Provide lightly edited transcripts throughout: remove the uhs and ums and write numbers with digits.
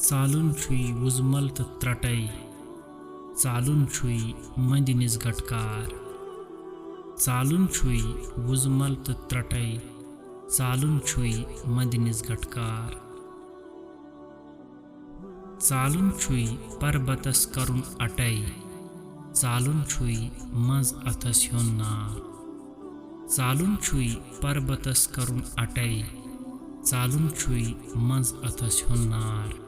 चालुन छुई वुजमल तो त्रटई, चालुन छुई मंदिनिस गटकार। चालुन छुई वुजमल तो त्रटई, चालुन छुई मंदिनिस गटकार। चालुन छुई पर्बतस करुन अटई, चालुन छुई मज अथस ह्योन नार। चालुन छुई पर्बतस करुन अटई, चालुन छुई मज अथस ह्योन नार।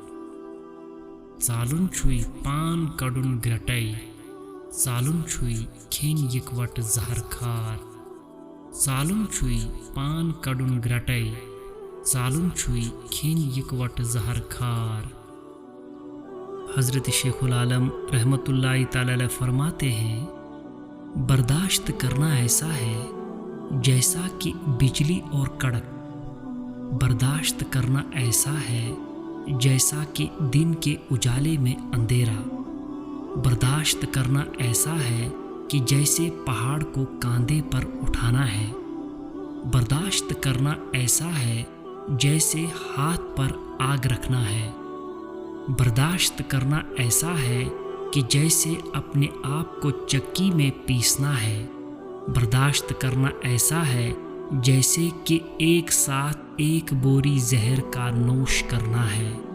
चालुन छुई पान कड़ुन ग्रटई, चालुन छुई खेन यिकवट जहर खार। चालुन छुई पान कड़ुन ग्रटई, चालुन छुई खेन यिकवट जहर खार। हज़रत शेखुल आलम रहमतुल्लाहि ताला अलैह फरमाते हैं, बर्दाश्त करना ऐसा है जैसा कि बिजली और कड़क। बर्दाश्त करना ऐसा है जैसा कि दिन के उजाले में अंधेरा। बर्दाश्त करना ऐसा है कि जैसे पहाड़ को कंधे पर उठाना है। बर्दाश्त करना ऐसा है जैसे हाथ पर आग रखना है। बर्दाश्त करना ऐसा है कि जैसे अपने आप को चक्की में पीसना है। बर्दाश्त करना ऐसा है जैसे कि एक साथ एक बोरी जहर का नोश करना है।